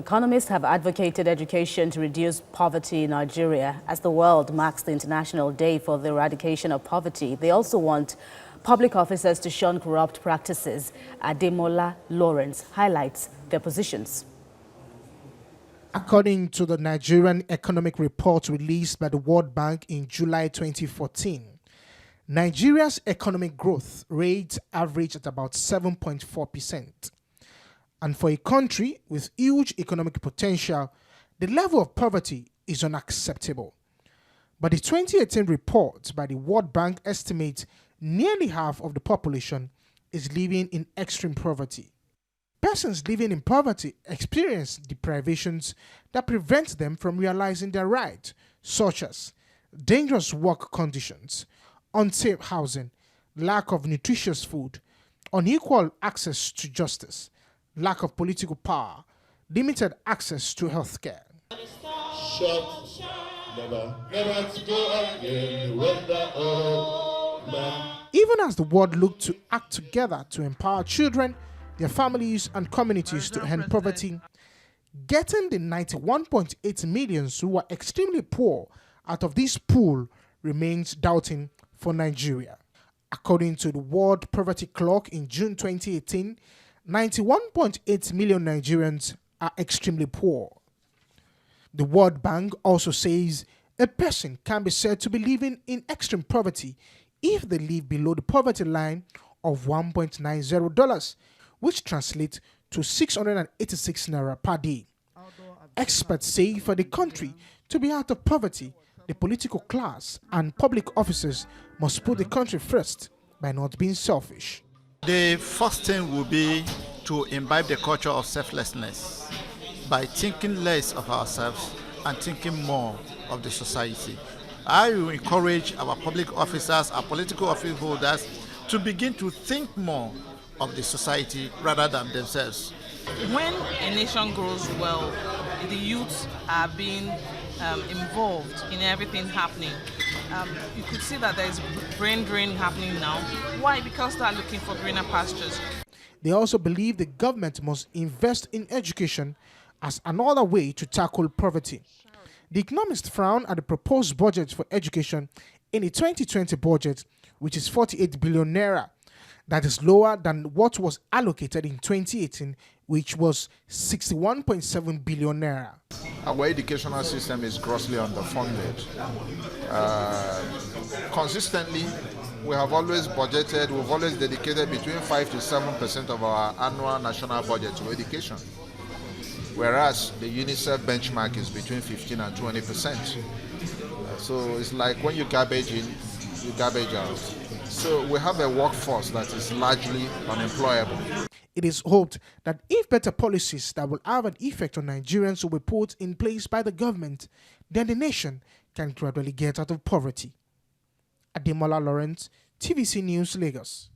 Economists have advocated education to reduce poverty in Nigeria as the world marks the International Day for the Eradication of Poverty. They also want public officers to shun corrupt practices. Ademola Lawrence highlights their positions. According to the Nigerian economic report released by the World Bank in July 2014, Nigeria's economic growth rate averaged at about 7.4%. And for a country with huge economic potential, the level of poverty is unacceptable. But the 2018 report by the World Bank estimates nearly half of the population is living in extreme poverty. Persons living in poverty experience deprivations that prevent them from realizing their rights, such as dangerous work conditions, unsafe housing, lack of nutritious food, unequal access to justice, lack of political power, limited access to health care. Even as the world looked to act together to empower children, their families and communities to end poverty, getting the 91.8 million who are extremely poor out of this pool remains doubting for Nigeria. According to the World Poverty Clock in June 2018, 91.8 million Nigerians are extremely poor. The World Bank also says a person can be said to be living in extreme poverty if they live below the poverty line of $1.90, which translates to 686 naira per day. Experts say for the country to be out of poverty, the political class and public officers must put the country first by not being selfish. The first thing will be to imbibe the culture of selflessness by thinking less of ourselves and thinking more of the society. I will encourage our public officers, our political office holders to begin to think more of the society rather than themselves. When a nation grows well, the youth are being involved in everything happening. You could see that there is brain drain happening now. Why? Because they are looking for greener pastures. They also believe the government must invest in education as another way to tackle poverty. The Economists frown at the proposed budget for education in the 2020 budget, which is 48 billion naira. That is lower than what was allocated in 2018, which was 61.7 billion naira. Our educational system is grossly underfunded. Consistently, we have always budgeted, we've always dedicated between 5 to 7% of our annual national budget to education, whereas the UNICEF benchmark is between 15 and 20%. So it's like when you garbage in, you garbage out. So we have a workforce that is largely unemployable. It is hoped that if better policies that will have an effect on Nigerians will be put in place by the government, then the nation can gradually get out of poverty. Ademola Lawrence, TVC News, Lagos.